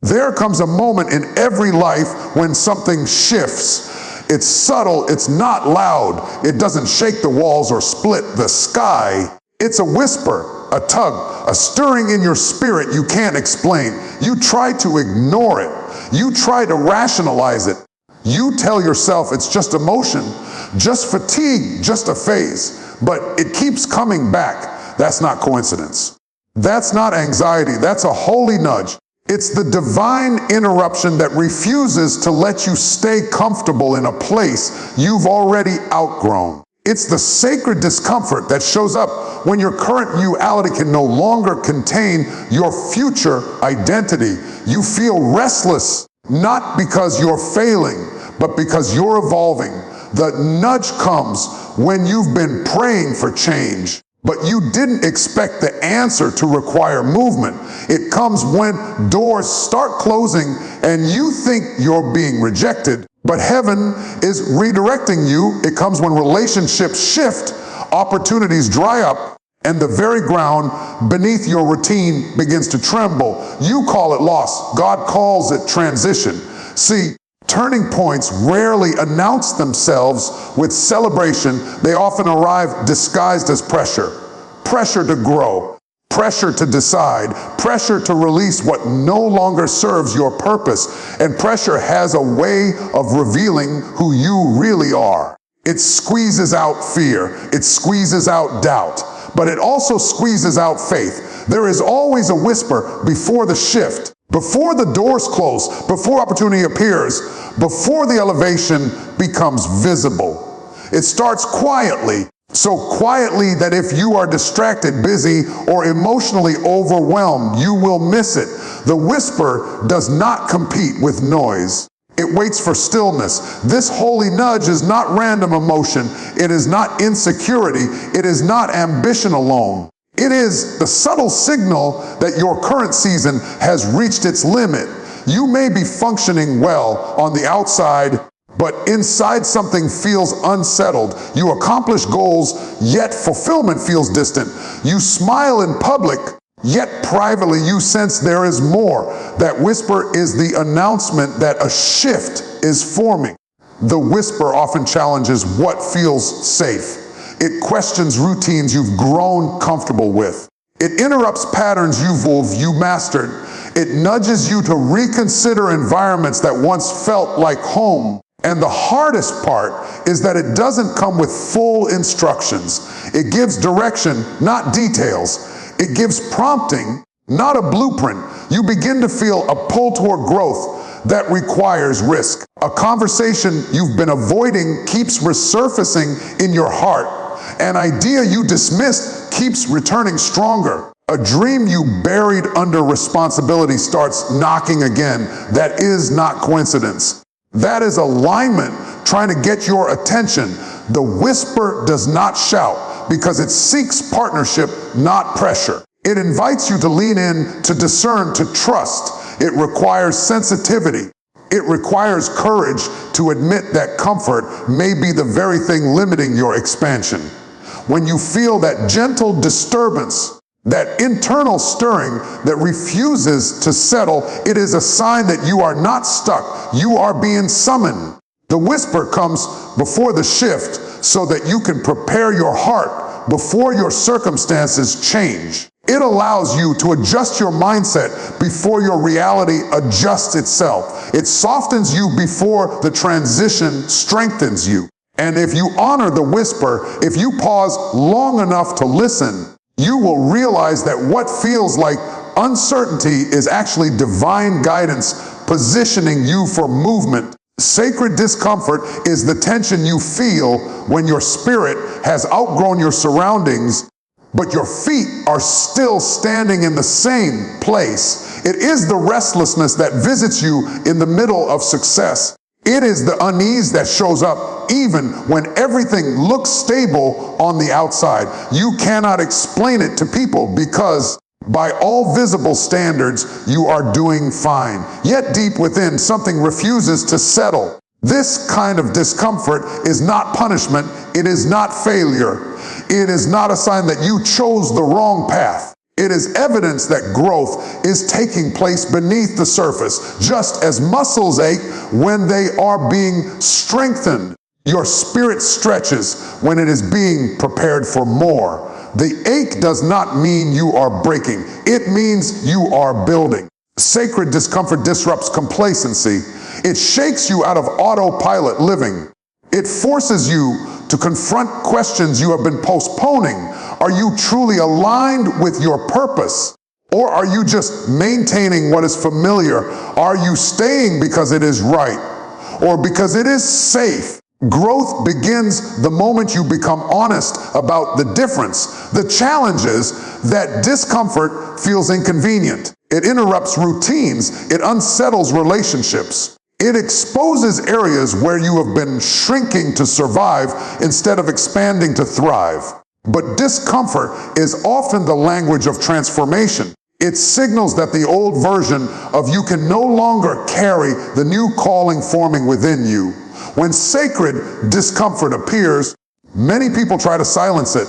There comes a moment in every life when something shifts. It's subtle, it's not loud, it doesn't shake the walls or split the sky. It's a whisper, a tug, a stirring in your spirit you can't explain. You try to ignore it. You try to rationalize it. You tell yourself it's just emotion, just fatigue, just a phase. But it keeps coming back. That's not coincidence. That's not anxiety. That's a holy nudge. It's the divine interruption that refuses to let you stay comfortable in a place you've already outgrown. It's the sacred discomfort that shows up when your current reality can no longer contain your future identity. You feel restless, not because you're failing, but because you're evolving. The nudge comes when you've been praying for change, but you didn't expect the answer to require movement. It comes when doors start closing and you think you're being rejected, but heaven is redirecting you. It comes when relationships shift, opportunities dry up, and the very ground beneath your routine begins to tremble. You call it loss. God calls it transition. See, turning points rarely announce themselves with celebration. They often arrive disguised as pressure. Pressure to grow, pressure to decide, pressure to release what no longer serves your purpose. And pressure has a way of revealing who you really are. It squeezes out fear, it squeezes out doubt, but it also squeezes out faith. There is always a whisper before the shift, before the doors close, before opportunity appears, before the elevation becomes visible. It starts quietly, so quietly that if you are distracted, busy, or emotionally overwhelmed, you will miss it. The whisper does not compete with noise. It waits for stillness. This holy nudge is not random emotion. It is not insecurity. It is not ambition alone. It is the subtle signal that your current season has reached its limit. You may be functioning well on the outside, but inside something feels unsettled. You accomplish goals, yet fulfillment feels distant. You smile in public, yet privately you sense there is more. That whisper is the announcement that a shift is forming. The whisper often challenges what feels safe. It questions routines you've grown comfortable with. It interrupts patterns you mastered. It nudges you to reconsider environments that once felt like home. And the hardest part is that it doesn't come with full instructions. It gives direction, not details. It gives prompting, not a blueprint. You begin to feel a pull toward growth that requires risk. A conversation you've been avoiding keeps resurfacing in your heart. An idea you dismissed keeps returning stronger. A dream you buried under responsibility starts knocking again. That is not coincidence. That is alignment trying to get your attention. The whisper does not shout because it seeks partnership, not pressure. It invites you to lean in, to discern, to trust. It requires sensitivity. It requires courage to admit that comfort may be the very thing limiting your expansion. When you feel that gentle disturbance, that internal stirring that refuses to settle, it is a sign that you are not stuck. You are being summoned. The whisper comes before the shift so that you can prepare your heart before your circumstances change. It allows you to adjust your mindset before your reality adjusts itself. It softens you before the transition strengthens you. And if you honor the whisper, if you pause long enough to listen, you will realize that what feels like uncertainty is actually divine guidance positioning you for movement. Sacred discomfort is the tension you feel when your spirit has outgrown your surroundings, but your feet are still standing in the same place. It is the restlessness that visits you in the middle of success. It is the unease that shows up even when everything looks stable on the outside. You cannot explain it to people because by all visible standards, you are doing fine. Yet deep within, something refuses to settle. This kind of discomfort is not punishment. It is not failure. It is not a sign that you chose the wrong path. It is evidence that growth is taking place beneath the surface, just as muscles ache when they are being strengthened. Your spirit stretches when it is being prepared for more. The ache does not mean you are breaking. It means you are building. Sacred discomfort disrupts complacency. It shakes you out of autopilot living. It forces you to confront questions you have been postponing. Are you truly aligned with your purpose? Or are you just maintaining what is familiar? Are you staying because it is right or because it is safe? Growth begins the moment you become honest about the difference. The challenge is that discomfort feels inconvenient. It interrupts routines. It unsettles relationships. It exposes areas where you have been shrinking to survive instead of expanding to thrive. But discomfort is often the language of transformation. It signals that the old version of you can no longer carry the new calling forming within you. When sacred discomfort appears, many people try to silence it.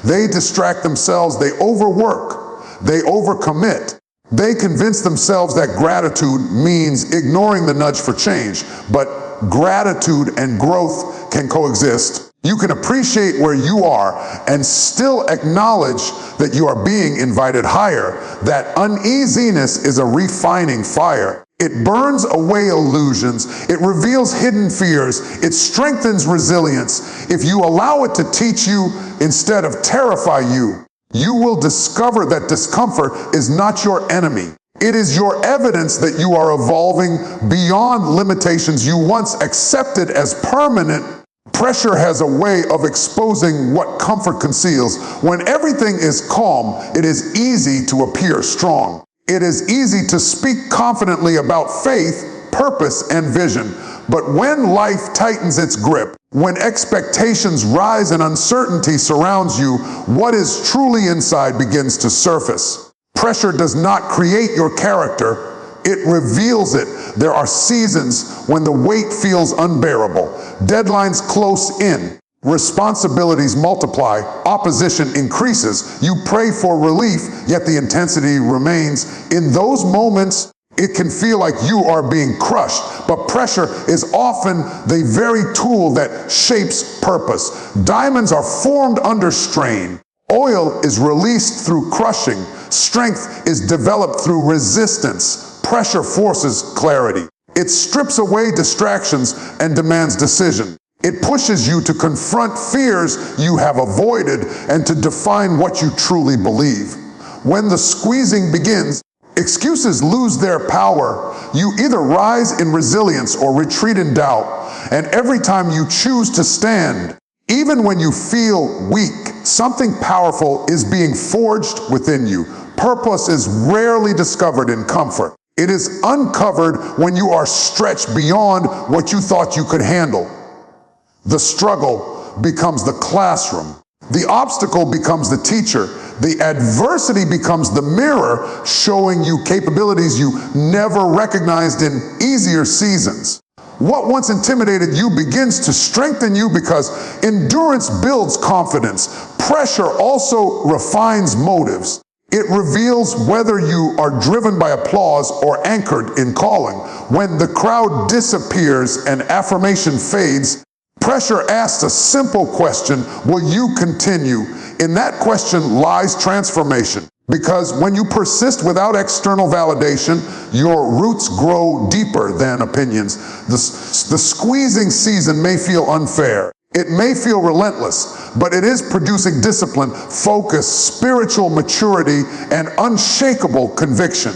They distract themselves, they overwork, they overcommit. They convince themselves that gratitude means ignoring the nudge for change, but gratitude and growth can coexist. You can appreciate where you are and still acknowledge that you are being invited higher. That uneasiness is a refining fire. It burns away illusions. It reveals hidden fears. It strengthens resilience. If you allow it to teach you instead of terrify you, you will discover that discomfort is not your enemy. It is your evidence that you are evolving beyond limitations you once accepted as permanent. Pressure has a way of exposing what comfort conceals. When everything is calm, it is easy to appear strong. It is easy to speak confidently about faith, purpose, and vision. But when life tightens its grip, when expectations rise and uncertainty surrounds you, what is truly inside begins to surface. Pressure does not create your character. It reveals it. There are seasons when the weight feels unbearable. Deadlines close in. Responsibilities multiply. Opposition increases. You pray for relief, yet the intensity remains. In those moments, it can feel like you are being crushed, but pressure is often the very tool that shapes purpose. Diamonds are formed under strain. Oil is released through crushing. Strength is developed through resistance. Pressure forces clarity. It strips away distractions and demands decision. It pushes you to confront fears you have avoided and to define what you truly believe. When the squeezing begins, excuses lose their power. You either rise in resilience or retreat in doubt. And every time you choose to stand, even when you feel weak, something powerful is being forged within you. Purpose is rarely discovered in comfort. It is uncovered when you are stretched beyond what you thought you could handle. The struggle becomes the classroom. The obstacle becomes the teacher. The adversity becomes the mirror showing you capabilities you never recognized in easier seasons. What once intimidated you begins to strengthen you because endurance builds confidence. Pressure also refines motives. It reveals whether you are driven by applause or anchored in calling. When the crowd disappears and affirmation fades, pressure asks a simple question: will you continue? In that question lies transformation. Because when you persist without external validation, your roots grow deeper than opinions. The squeezing season may feel unfair. It may feel relentless, but it is producing discipline, focus, spiritual maturity, and unshakable conviction.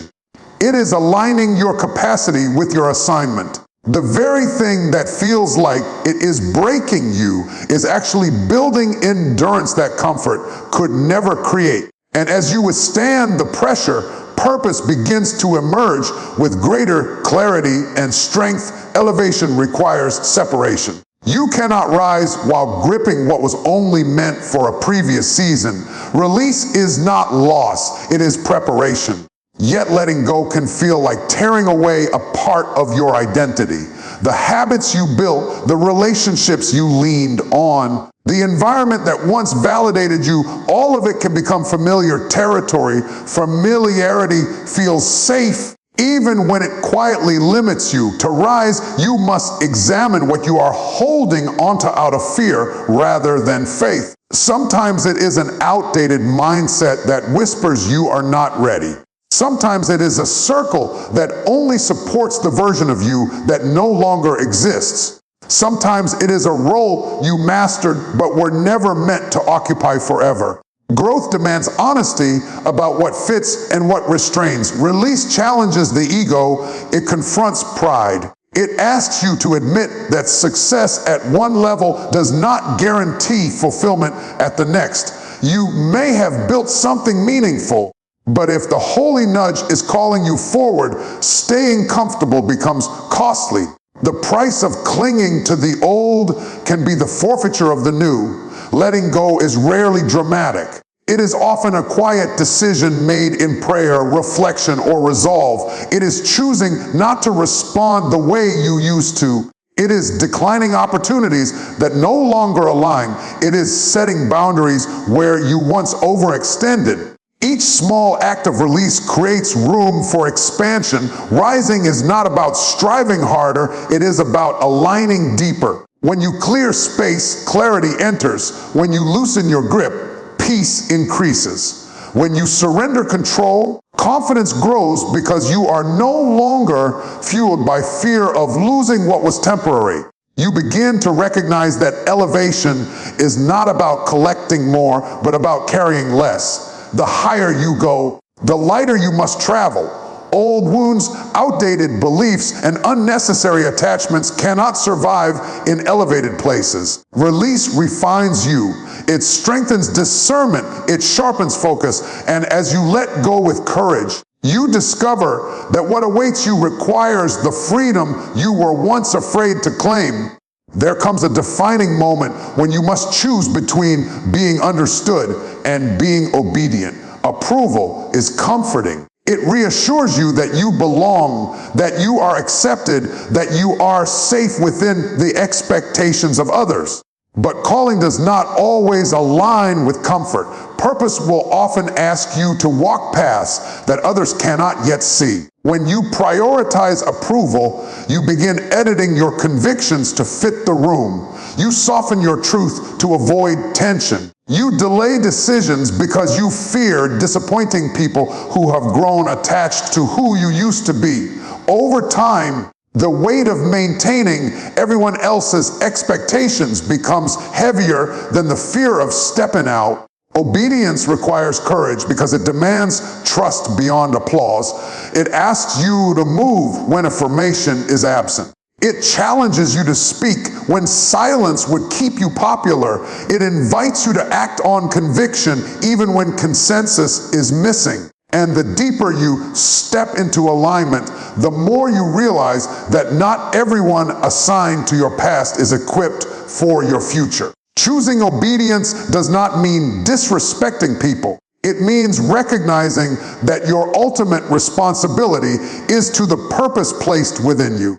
It is aligning your capacity with your assignment. The very thing that feels like it is breaking you is actually building endurance that comfort could never create. And as you withstand the pressure, purpose begins to emerge with greater clarity and strength. Elevation requires separation. You cannot rise while gripping what was only meant for a previous season. Release is not loss, it is preparation. Yet letting go can feel like tearing away a part of your identity. The habits you built, the relationships you leaned on, the environment that once validated you, all of it can become familiar territory. Familiarity feels safe even when it quietly limits you. To rise, you must examine what you are holding onto out of fear rather than faith. Sometimes it is an outdated mindset that whispers you are not ready. Sometimes it is a circle that only supports the version of you that no longer exists. Sometimes it is a role you mastered but were never meant to occupy forever. Growth demands honesty about what fits and what restrains. Release challenges the ego. It confronts pride. It asks you to admit that success at one level does not guarantee fulfillment at the next. You may have built something meaningful, but if the holy nudge is calling you forward, staying comfortable becomes costly. The price of clinging to the old can be the forfeiture of the new. Letting go is rarely dramatic. It is often a quiet decision made in prayer, reflection, or resolve. It is choosing not to respond the way you used to. It is declining opportunities that no longer align. It is setting boundaries where you once overextended. Each small act of release creates room for expansion. Rising is not about striving harder, it is about aligning deeper. When you clear space, clarity enters. When you loosen your grip, peace increases. When you surrender control, confidence grows because you are no longer fueled by fear of losing what was temporary. You begin to recognize that elevation is not about collecting more, but about carrying less. The higher you go, the lighter you must travel. Old wounds, outdated beliefs, and unnecessary attachments cannot survive in elevated places. Release refines you. It strengthens discernment. It sharpens focus. And as you let go with courage, you discover that what awaits you requires the freedom you were once afraid to claim. There comes a defining moment when you must choose between being understood and being obedient. Approval is comforting. It reassures you that you belong, that you are accepted, that you are safe within the expectations of others. But calling does not always align with comfort. Purpose will often ask you to walk paths that others cannot yet see. When you prioritize approval, you begin editing your convictions to fit the room. You soften your truth to avoid tension. You delay decisions because you fear disappointing people who have grown attached to who you used to be. Over time, the weight of maintaining everyone else's expectations becomes heavier than the fear of stepping out. Obedience requires courage because it demands trust beyond applause. It asks you to move when affirmation is absent. It challenges you to speak when silence would keep you popular. It invites you to act on conviction even when consensus is missing. And the deeper you step into alignment, the more you realize that not everyone assigned to your past is equipped for your future. Choosing obedience does not mean disrespecting people. It means recognizing that your ultimate responsibility is to the purpose placed within you.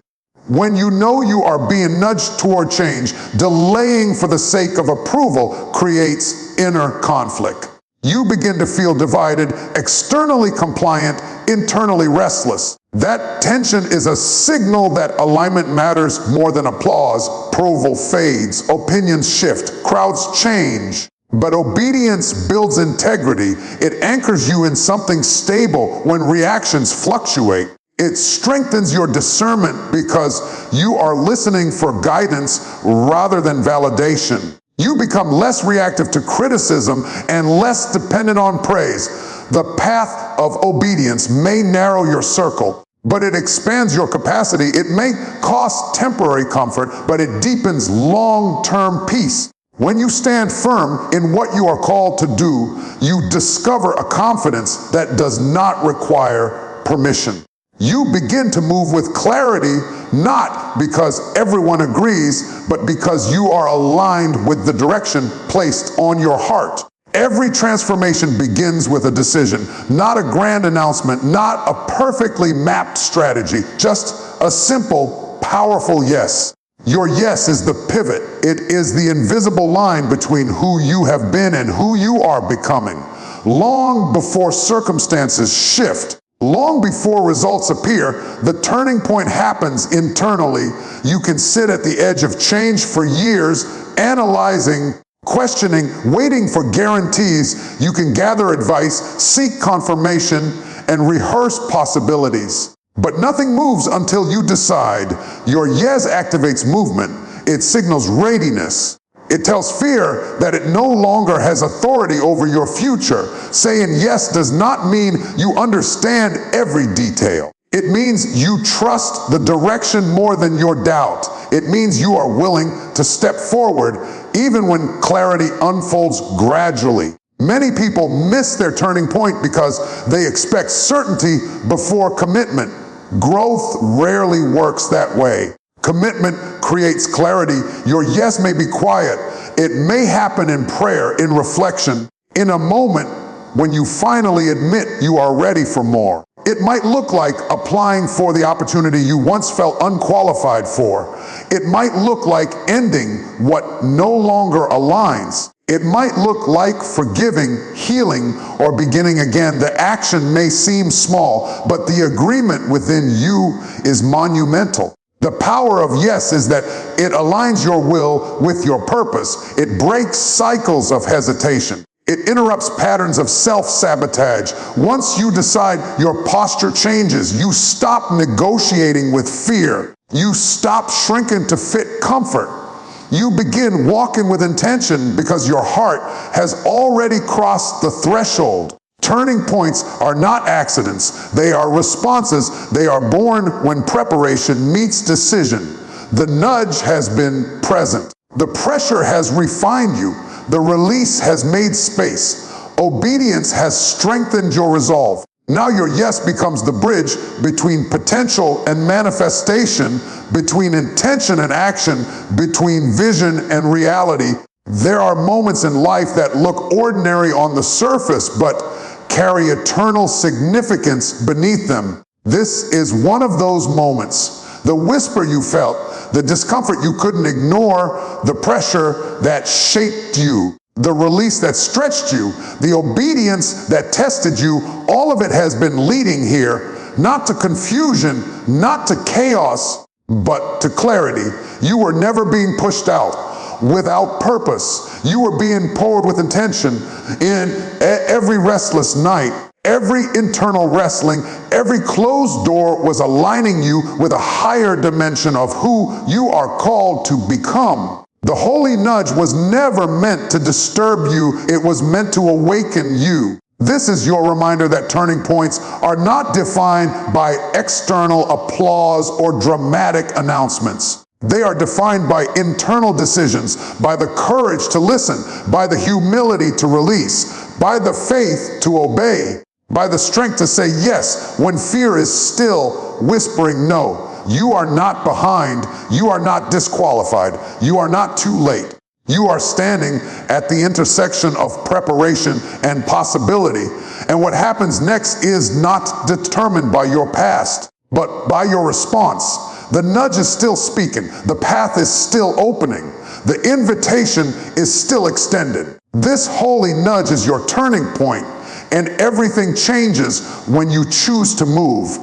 When you know you are being nudged toward change, delaying for the sake of approval creates inner conflict. You begin to feel divided, externally compliant, internally restless. That tension is a signal that alignment matters more than applause. Approval fades, opinions shift, crowds change. But obedience builds integrity. It anchors you in something stable when reactions fluctuate. It strengthens your discernment because you are listening for guidance rather than validation. You become less reactive to criticism and less dependent on praise. The path of obedience may narrow your circle, but it expands your capacity. It may cost temporary comfort, but it deepens long-term peace. When you stand firm in what you are called to do, you discover a confidence that does not require permission. You begin to move with clarity, not because everyone agrees, but because you are aligned with the direction placed on your heart. Every transformation begins with a decision, not a grand announcement, not a perfectly mapped strategy, just a simple, powerful yes. Your yes is the pivot. It is the invisible line between who you have been and who you are becoming. Long before circumstances shift, long before results appear, the turning point happens internally. You can sit at the edge of change for years, analyzing, questioning, waiting for guarantees. You can gather advice, seek confirmation, and rehearse possibilities. But nothing moves until you decide. Your yes activates movement. It signals readiness. It tells fear that it no longer has authority over your future. Saying yes does not mean you understand every detail. It means you trust the direction more than your doubt. It means you are willing to step forward even when clarity unfolds gradually. Many people miss their turning point because they expect certainty before commitment. Growth rarely works that way. Commitment creates clarity. Your yes may be quiet. It may happen in prayer, in reflection, in a moment when you finally admit you are ready for more. It might look like applying for the opportunity you once felt unqualified for. It might look like ending what no longer aligns. It might look like forgiving, healing, or beginning again. The action may seem small, but the agreement within you is monumental. The power of yes is that it aligns your will with your purpose. It breaks cycles of hesitation. It interrupts patterns of self-sabotage. Once you decide, your posture changes. You stop negotiating with fear. You stop shrinking to fit comfort. You begin walking with intention because your heart has already crossed the threshold. Turning points are not accidents. They are responses. They are born when preparation meets decision. The nudge has been present. The pressure has refined you. The release has made space. Obedience has strengthened your resolve. Now your yes becomes the bridge between potential and manifestation, between intention and action, between vision and reality. There are moments in life that look ordinary on the surface, but carry eternal significance beneath them. This is one of those moments. The whisper you felt, the discomfort you couldn't ignore, the pressure that shaped you, the release that stretched you, the obedience that tested you, all of it has been leading here, not to confusion, not to chaos, but to clarity. You were never being pushed out without purpose. You were being poured with intention. In every restless night, every internal wrestling, every closed door was aligning you with a higher dimension of who you are called to become. The holy nudge was never meant to disturb you. It was meant to awaken you. This is your reminder that turning points are not defined by external applause or dramatic announcements. They are defined by internal decisions, by the courage to listen, by the humility to release, by the faith to obey, by the strength to say yes when fear is still whispering no. You are not behind. You are not disqualified. You are not too late. You are standing at the intersection of preparation and possibility. And what happens next is not determined by your past, but by your response. The nudge is still speaking. The path is still opening. The invitation is still extended. This holy nudge is your turning point, and everything changes when you choose to move.